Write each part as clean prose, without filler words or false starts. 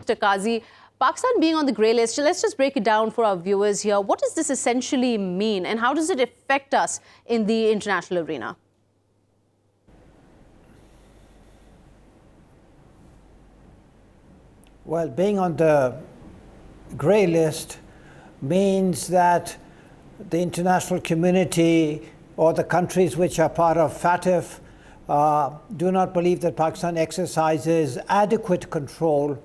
Mr. Qazi, Pakistan being on the grey list, let's just break it down for our viewers here. What does this essentially mean and how does it affect us in the international arena? Well, being on the grey list means that the international community or the countries which are part of FATF do not believe that Pakistan exercises adequate control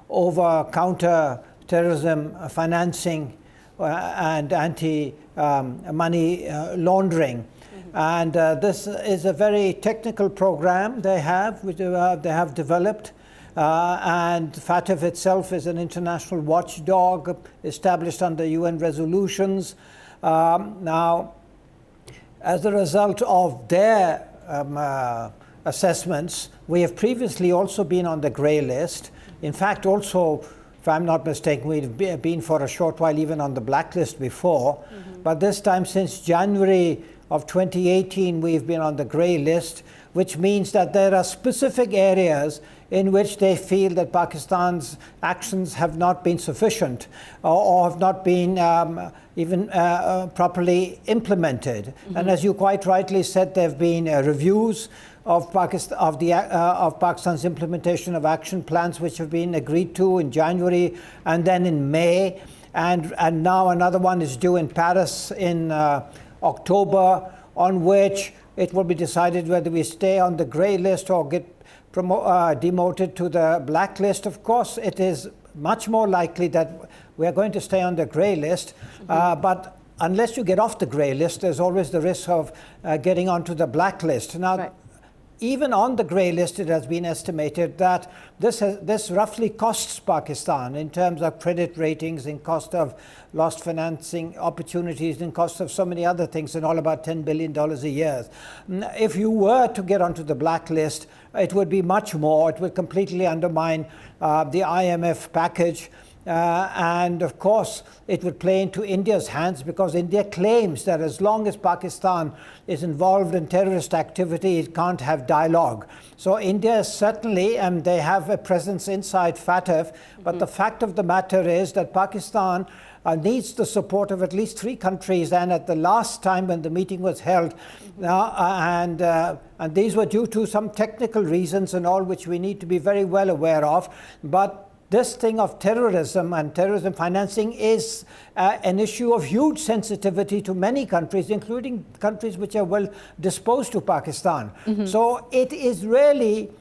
over counter-terrorism financing and anti-money laundering. And this is a very technical program they have, which they have developed. And FATF itself is an international watchdog established under UN resolutions. Now, as a result of their assessments, we have previously also been on the grey list. In fact, also, if I'm not mistaken, we've been for a short while even on the blacklist before. But this time, since January of 2018, we've been on the grey list, which means that there are specific areas in which they feel that Pakistan's actions have not been sufficient or have not been even properly implemented. And as you quite rightly said, there have been reviews of Pakistan's implementation of action plans, which have been agreed to in January and then in May. And now another one is due in Paris in October, on which it will be decided whether we stay on the grey list or get demoted to the blacklist. Of course, it is much more likely that we are going to stay on the grey list, but unless you get off the grey list, there's always the risk of getting onto the blacklist. Now, even on the grey list, it has been estimated that this roughly costs Pakistan in terms of credit ratings, in cost of lost financing opportunities, in cost of so many other things, and all about $10 billion a year. If you were to get onto the blacklist, it would be much more. It would completely undermine the IMF package. And of course, it would play into India's hands, because India claims that as long as Pakistan is involved in terrorist activity, it can't have dialogue. So India is certainly, and they have a presence inside FATF, but the fact of the matter is that Pakistan needs the support of at least 3 countries, and at the last time when the meeting was held, and these were due to some technical reasons and all, which we need to be very well aware of. But this thing of terrorism and terrorism financing is an issue of huge sensitivity to many countries, including countries which are well disposed to Pakistan. So it is really,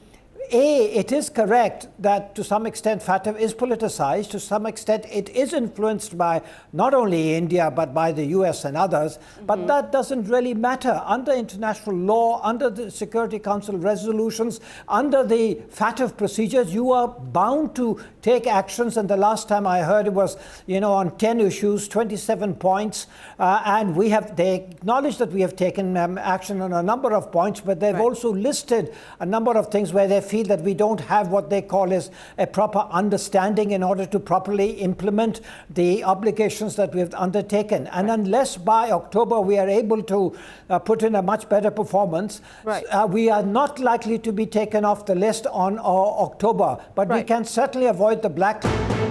it is correct that to some extent FATF is politicized. To some extent it is influenced by not only India but by the US and others. But that doesn't really matter. Under international law, under the Security Council resolutions, under the FATF procedures, you are bound to take actions. And the last time I heard it was, on 10 issues, 27 points. And they acknowledge that we have taken action on a number of points, but they've also listed a number of things where they feel that we don't have what they call is a proper understanding in order to properly implement the obligations that we have undertaken. And unless by October we are able to put in a much better performance, we are not likely to be taken off the list on October. But we can certainly avoid the blacklist.